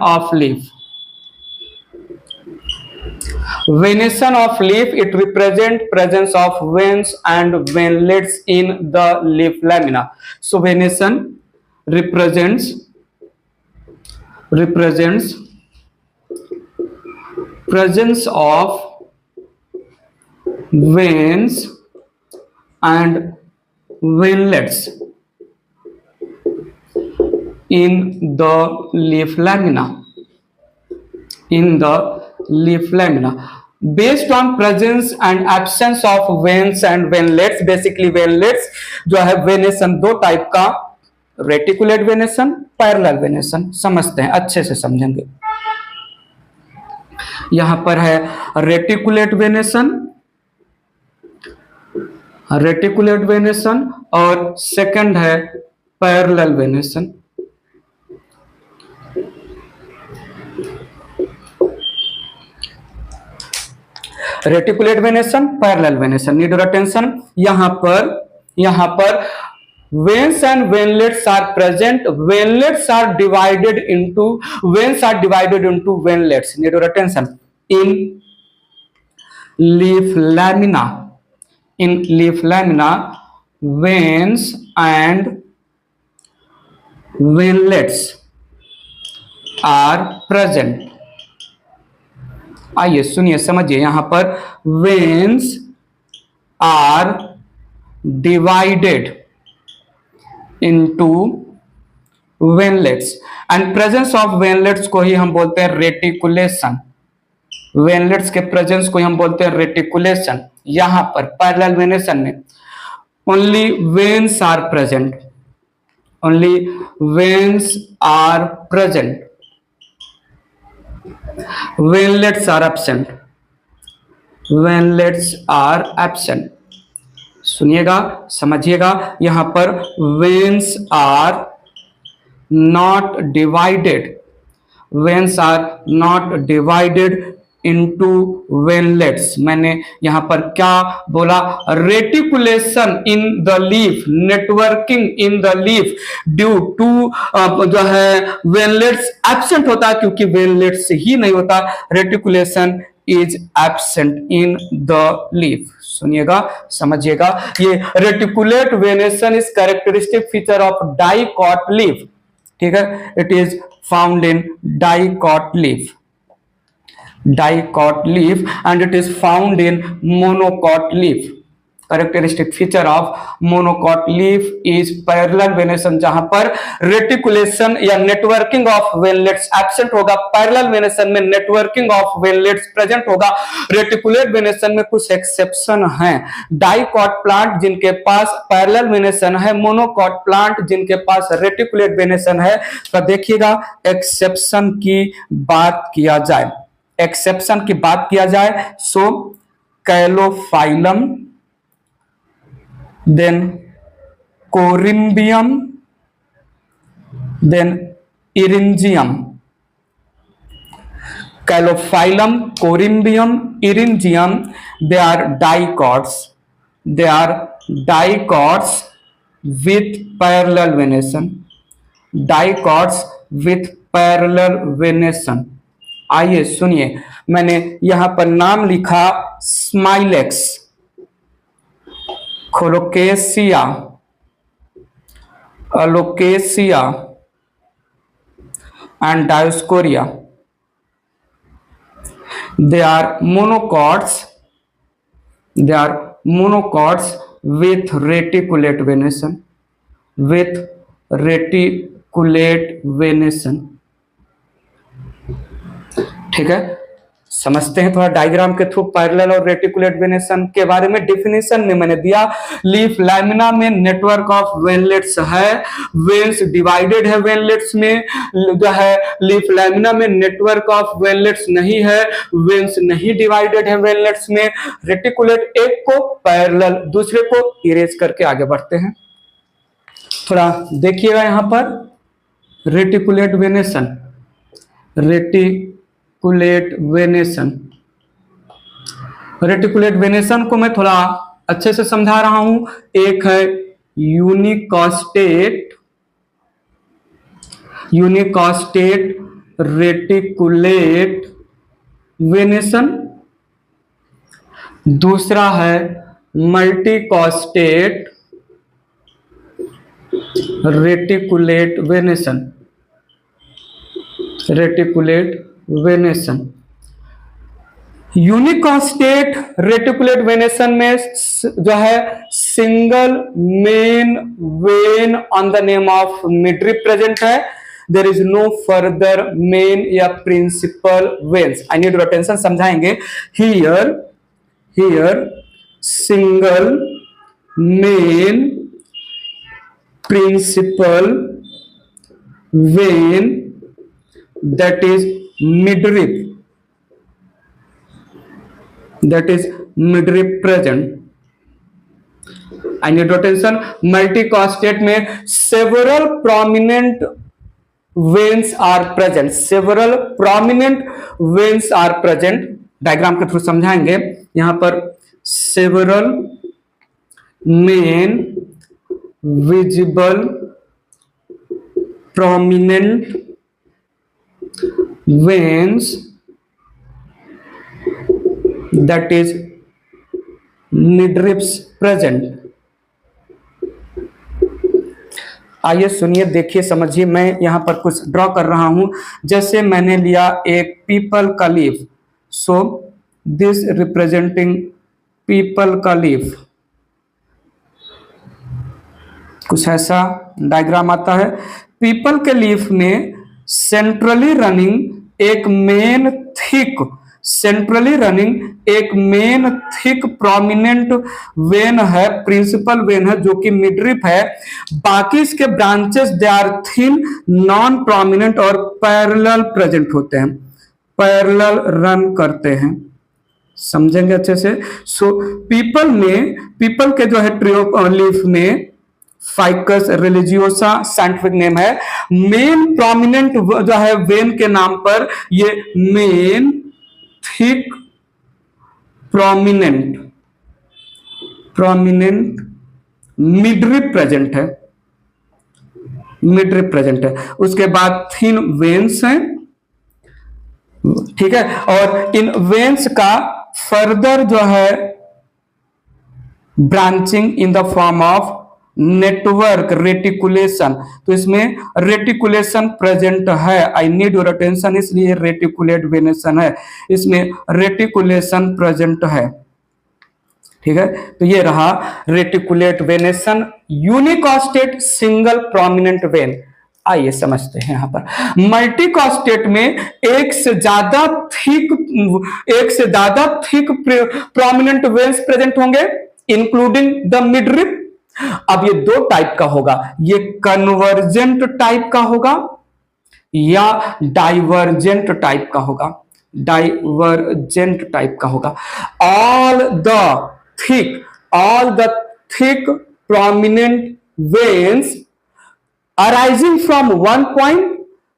of leaf. Venation of leaf, it represent presence of veins and ventlets in the leaf lamina. So venation represents presence of veins and ventlets in the leaf lamina. Based on presence and absence of veins and ventlets, basically ventlets जो है venation दो type का, reticulate venation, parallel venation, समझते हैं, अच्छे से समझेंगे। यहां पर है रेटिकुलेट वेनेशन और सेकंड है parallel venation. Reticulate venation, parallel venation, need your attention. यहां पर veins and ventlets are present. Ventlets are divided into ventlets. Need your attention. In leaf lamina, veins and ventlets are present. आइए सुनिए, समझिए। यहां पर veins are divided into ventlets and presence of ventlets को ही हम बोलते हैं रेटिकुलेशन। वेनलेट्स के प्रेजेंस को हम बोलते हैं रेटिकुलेशन। यहां पर पैरेलल वेनेशन में only veins are present, veinlets are absent. सुनिएगा, समझिएगा। यहां पर veins are not divided into veinlets. मैंने यहां पर क्या बोला? Reticulation in the leaf, networking in the leaf due to जो है वेनलेट्स एब्सेंट होता है, क्योंकि वेनलेट्स ही नहीं होता, reticulation is absent in the leaf. सुनिएगा, समझिएगा। ये reticulate venation is characteristic feature of dicot leaf. ठीक है, it is found in dicot leaf and it is found in monocot leaf. Characteristic feature of monocot leaf is parallel venation, जहां पर रेटिकुलेशन या networking of veinlets absent होगा, parallel venation में networking of veinlets present होगा। Reticulate venation में कुछ exception हैं। Dicot plant जिनके पास पैरेलल वेनेशन है, मोनोकॉट प्लांट जिनके पास रेटिकुलेट वेनेशन है। तो देखिएगा, एक्सेप्शन की बात किया जाए, so Calophyllum, then Corymbium, then Eryngium. Calophyllum, Corymbium, Eryngium, they are dicots with parallel venation। आइए सुनिए, मैंने यहां पर नाम लिखा Smilax, Colocasia, Alocasia and Dioscorea. They are monocots with reticulate venation। ठीक है, समझते हैं थोड़ा डायग्राम के थ्रू पैरेलल और रेटिकुलेट वेनेशन के बारे में। डेफिनेशन में मैंने दिया, लीफ लैमिना में नेटवर्क ऑफ वेनलेट्स है, वेन्स डिवाइडेड है वेनलेट्स में, जो है लीफ लैमिना में नेटवर्क ऑफ वेनलेट्स नहीं है, वेन्स नहीं डिवाइडेड है वेनलेट्स में। रेटिकुलेट एक को, पैरेलल दूसरे को। इरेज करके आगे बढ़ते हैं। थोड़ा देखिएगा यहां पर रेटिकुलेट वेनेशन को मैं थोड़ा अच्छे से समझा रहा हूं। एक है यूनिकॉस्टेट रेटिकुलेट वेनेसन, दूसरा है multicostate reticulate venation, reticulate venation. Unicostate reticulate venation में जो है single main vein on the name of midrib present है, there is no further main या principal veins. I need your attention, समझाएंगे। Here single main principal vein that is midrib, that is midrib present. I need attention, multicostate में several prominent veins are present, several prominent veins are present. Diagram के through समझाएंगे। यहां पर several main visible prominent veins, that is midribs present. आइए सुनिए, देखिए, समझिए। मैं यहां पर कुछ ड्रॉ कर रहा हूं। जैसे मैंने लिया एक पीपल का leaf, so this representing peepal का लीफ, कुछ ऐसा डायग्राम आता है। पीपल के लीफ में सेंट्रली रनिंग एक मेन थिक प्रोमिनेंट वेन है, प्रिंसिपल वेन है, जो कि मिडरिप है। बाकी इसके branches they are thin, non prominent और पैरेलल प्रेजेंट होते हैं, पैरेलल रन करते हैं। समझेंगे अच्छे से। सो पीपल के जो है ट्रियो लीफ में फाइकस रिलीजियोसा साइंटिफिक नेम है। मेन प्रोमिनेंट जो है वेन के नाम पर ये main thick prominent midrib present है, मिडरिप प्रेजेंट है। उसके बाद थिन वेन्स हैं, ठीक है। और इन वेन्स का फर्दर जो है branching in the form of network reticulation, तो इसमें रेटिकुलेशन प्रेजेंट है। आई नीड योर अटेंशन, इसलिए रेटिकुलेट वेनेसन है, इसमें रेटिकुलेशन प्रेजेंट है, ठीक है। तो ये रहा reticulate venation, unicostate single prominent when. आइए समझते हैं। यहां पर मल्टीकॉस्टेट में एक से ज्यादा थिक प्रोमिनेंट वेन्स प्रेजेंट होंगे, इंक्लूडिंग द मिडरिप। अब ये दो टाइप का होगा, ये कन्वर्जेंट टाइप का होगा या डाइवर्जेंट टाइप का होगा, डाइवर्जेंट टाइप का होगा। All the thick prominent veins arising from one point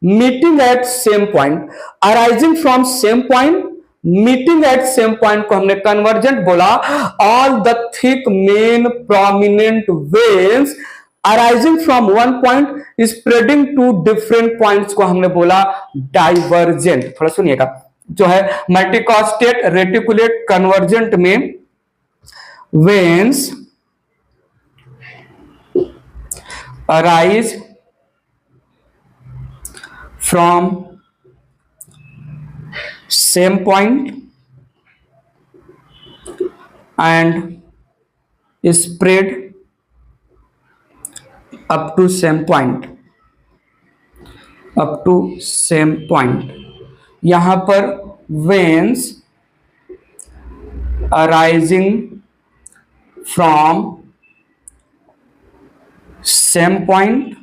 meeting at same point, arising from same point meeting at same point को हमने कन्वर्जेंट बोला। all the thick main prominent veins arising from one point spreading to different points को हमने बोला divergent. थोड़ा सुनिएगा, जो है मल्टीकॉस्टेट रेटिकुलेट कन्वर्जेंट में veins arise from same point and spread up to same point, यहां पर veins arising from same point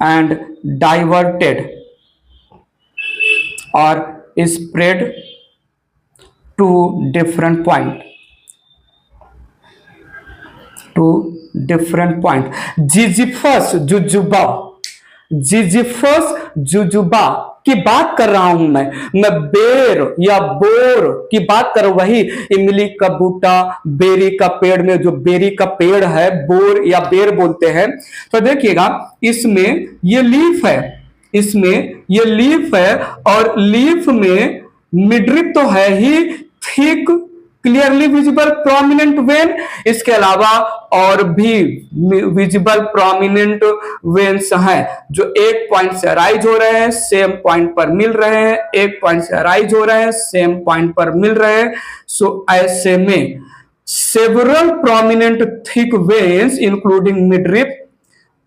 and diverted or spread to different point, Ziziphus jujuba की बात कर रहा हूं मैं बेर या बोर की बात कर रहा हूं। वही इमली का बूटा, बेरी का पेड़ में जो बेरी का पेड़ है बोर या बेर बोलते हैं। तो देखिएगा, इसमें ये लीफ है, इसमें ये लीफ है और लीफ में मिडरिप तो है ही, thick clearly visible prominent vein, इसके अलावा और भी विजिबल प्रोमिनेंट वेन्स हैं जो एक पॉइंट से अराइज हो रहे हैं, सेम पॉइंट पर मिल रहे हैं, एक पॉइंट से अराइज हो रहे हैं, सेम पॉइंट पर मिल रहे हैं। सो ऐसे में several prominent thick veins including midrib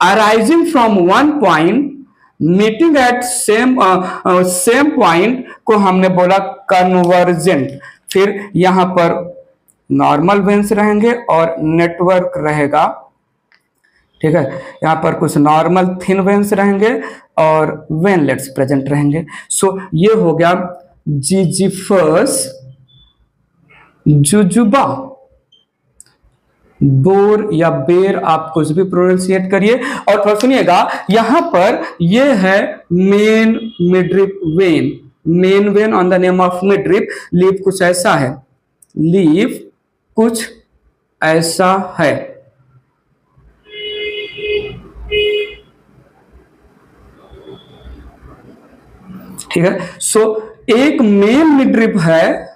arising from one point meeting at same point को हमने बोला कन्वर्जेंट। फिर यहां पर नॉर्मल वेन्स रहेंगे और नेटवर्क रहेगा, ठीक है। यहां पर कुछ नॉर्मल थिन वेन्स रहेंगे और वेनलेट्स प्रेजेंट रहेंगे। सो ये हो गया जिजिफस जुजुबा, बोर या बेर, आप कुछ भी प्रोनाउंसिएट करिए। और थोड़ा सुनिएगा, यहां पर ये है main midrib when, main vein on the name of midrib. Leaf कुछ ऐसा है, लीफ कुछ ऐसा है, ठीक है। सो एक मेन मिडरिप है,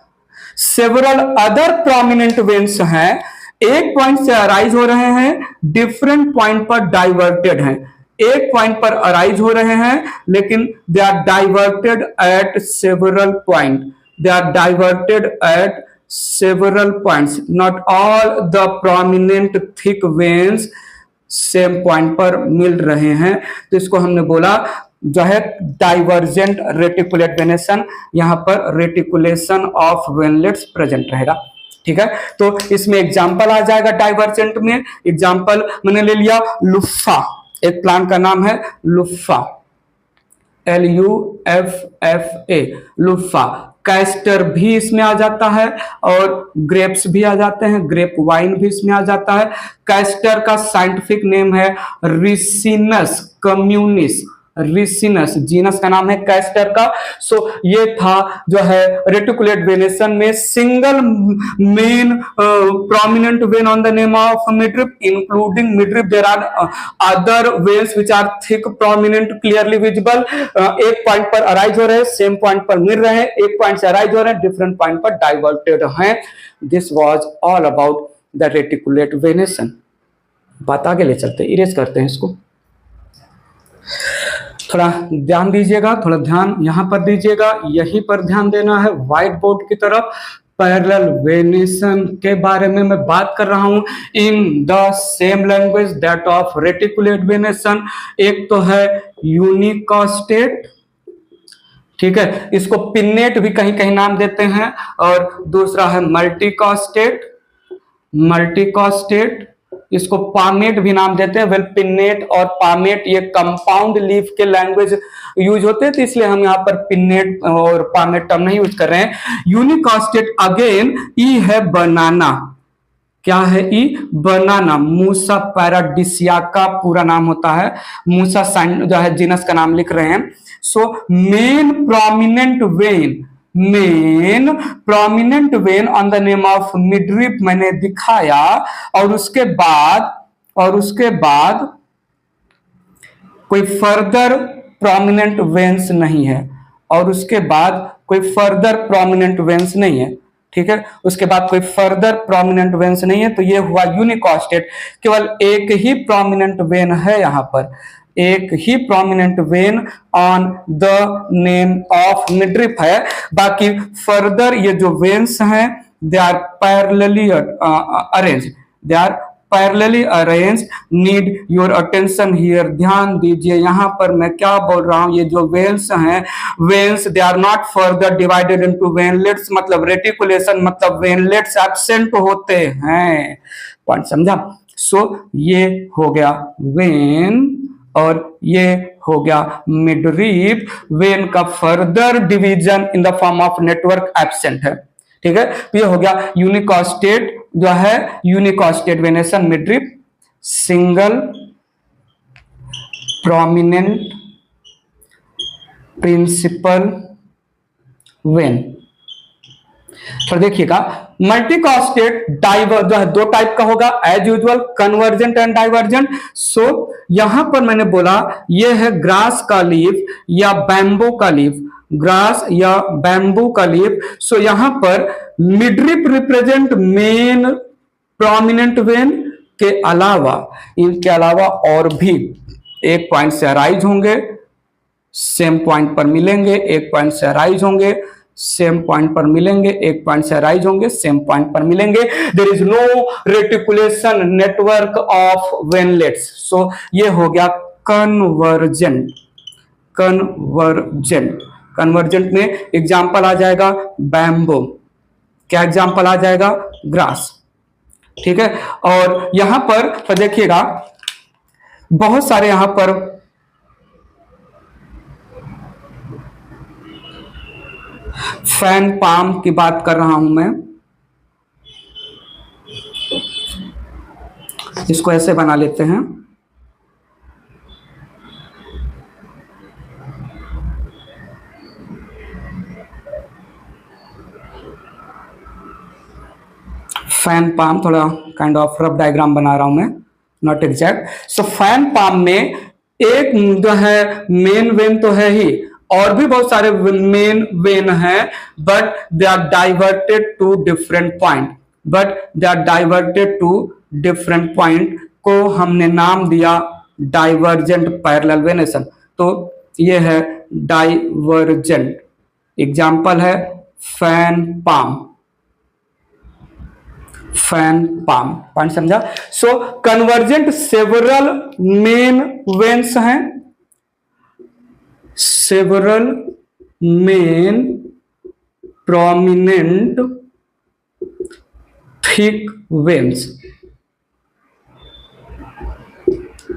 सेवरल अदर प्रोमिनेंट वेन्स हैं, एक पॉइंट से अराइज हो रहे हैं, डिफरेंट पॉइंट पर डाइवर्टेड हैं। एक पॉइंट पर अराइज हो रहे हैं लेकिन they are diverted at several point, they are diverted at several points, not all the prominent thick veins same point पर मिल रहे हैं। तो इसको हमने बोला जो है डाइवर्जेंट रेटिकुलेट वेनेशन, यहां पर रेटिकुलेशन ऑफ वेनलेट्स प्रेजेंट रहेगा, ठीक है। तो इसमें एग्जाम्पल आ जाएगा डाइवर्जेंट में। एग्जाम्पल मैंने ले लिया लुफ्फा, एक प्लांट का नाम है लुफ्फा, LUFFA, लुफ्फा। कैस्टर भी इसमें आ जाता है और ग्रेप्स भी आ जाते हैं, ग्रेप वाइन भी इसमें आ जाता है। कैस्टर का साइंटिफिक नेम है रिसिनस कम्युनिस, रिसिनस जीनस का नाम है कैस्टर का। सो ये था जो है रेटिकुलेट वेनेशन में single main prominent vein on the name of midrib, including midrib there are other veins which are thick prominent clearly visible. एक पॉइंट पर अराइज हो रहे हैं, सेम पॉइंट पर मिल रहे हैं, एक पॉइंट से अराइज हो रहे हैं, डिफरेंट पॉइंट पर डाइवर्टेड हैं। This was all about the reticulate venation. बात आगे ले चलते हैं, इरेज करते हैं इसको। थोड़ा ध्यान दीजिएगा, थोड़ा ध्यान यहां पर दीजिएगा, यहीं पर ध्यान देना है व्हाइट बोर्ड की तरफ। पैरेलल वेनेशन के बारे में मैं बात कर रहा हूं in the same language that of reticulate venation. एक तो है यूनिकॉस्टेट, ठीक है, इसको पिन्नेट भी कहीं कहीं नाम देते हैं, और दूसरा है मल्टीकॉस्टेट, मल्टीकॉस्टेट, इसको पामेट भी नाम देते हैं। वेल पिन्नेट और पामेट ये कंपाउंड लीफ के लैंग्वेज यूज होते हैं, तो इसलिए हम यहाँ पर पिन्नेट और पामेट टर्म नहीं यूज कर रहे हैं। यूनिकॉस्टेट अगेन ई है बनाना, क्या है ई? बनाना। मूसा पैराडिसिया का पूरा नाम होता है, मूसा जो है जीनस का नाम लिख रहे हैं। So main prominent when, main prominent vein on the name of midrib मैंने दिखाया, और उसके बाद कोई फर्दर प्रोमिनेंट वेन्स नहीं है, और उसके बाद कोई फर्दर प्रोमिनेंट वेन्स नहीं है, ठीक है। उसके बाद कोई फर्दर प्रोमिनेंट वेन्स नहीं है, तो ये हुआ यूनिकॉस्टेट। केवल एक ही प्रोमिनेंट वेन है, यहां पर एक ही prominent vein on the name of midrib है। बाकी फर्दर ये जो वेन्स हैं they are parallelly arrange, they are parallelly arrange. Need your attention here, ध्यान दीजिए यहां पर मैं क्या बोल रहा हूं। ये जो वेन्स हैं, veins they are not further divided into veinlets, मतलब रेटिकुलेशन मतलब वेनलेट्स एब्सेंट होते हैं। पॉइंट समझा? सो ये हो गया वेन और ये हो गया मिडरिप। वेन का further division in the form of network absent है, ठीक है। तो ये हो गया यूनिकॉस्टेट जो है, unicostate venation midrib, single prominent principal vein, फिर देखिएगा मल्टीकॉस्टेट डाइवर जो है दो टाइप का होगा as usual, convergent and divergent. So यहां पर मैंने बोला ये है ग्रास का लीफ या बैम्बू का लीफ, ग्रास या बैम्बू का लीफ। सो यहां पर midrib represent main prominent when के अलावा, इनके अलावा और भी एक पॉइंट से अराइज होंगे, सेम पॉइंट पर मिलेंगे, एक पॉइंट से अराइज होंगे, सेम पॉइंट पर मिलेंगे, एक पॉइंट से अराइज होंगे, सेम पॉइंट पर मिलेंगे। There is no reticulation network of veinlets. So ये हो गया कन्वर्जेंट। कन्वर्जेंट कन्वर्जेंट में एग्जाम्पल आ जाएगा बैम्बो, क्या एग्जाम्पल आ जाएगा, ग्रास। ठीक है, और यहां पर देखिएगा बहुत सारे यहां पर फैन पाम की बात कर रहा हूं मैं, इसको ऐसे बना लेते हैं। फैन पाम थोड़ा काइंड ऑफ रफ डायग्राम बना रहा हूं मैं, not exact. So fan palm में एक जो है मेन वेन तो है ही, और भी बहुत सारे मेन वेन हैं, but they are diverted to different point, different point को हमने नाम दिया डाइवर्जेंट पैरेलल वेनेशन। तो ये है डाइवर्जेंट, एग्जाम्पल है fan palm. Fan palm point समझा। सो कन्वर्जेंट सेवरल मेन वेन्स हैं, several main prominent thick veins.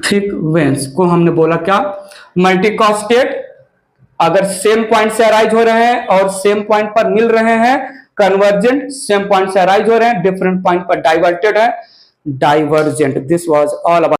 Thick veins को हमने बोला क्या, मल्टीकॉस्टेट। अगर सेम पॉइंट से अराइज हो रहे हैं और सेम पॉइंट पर मिल रहे हैं, कन्वर्जेंट सेम पॉइंट से अराइज हो रहे हैं, डिफरेंट पॉइंट पर डाइवर्टेड है, divergent. This was all about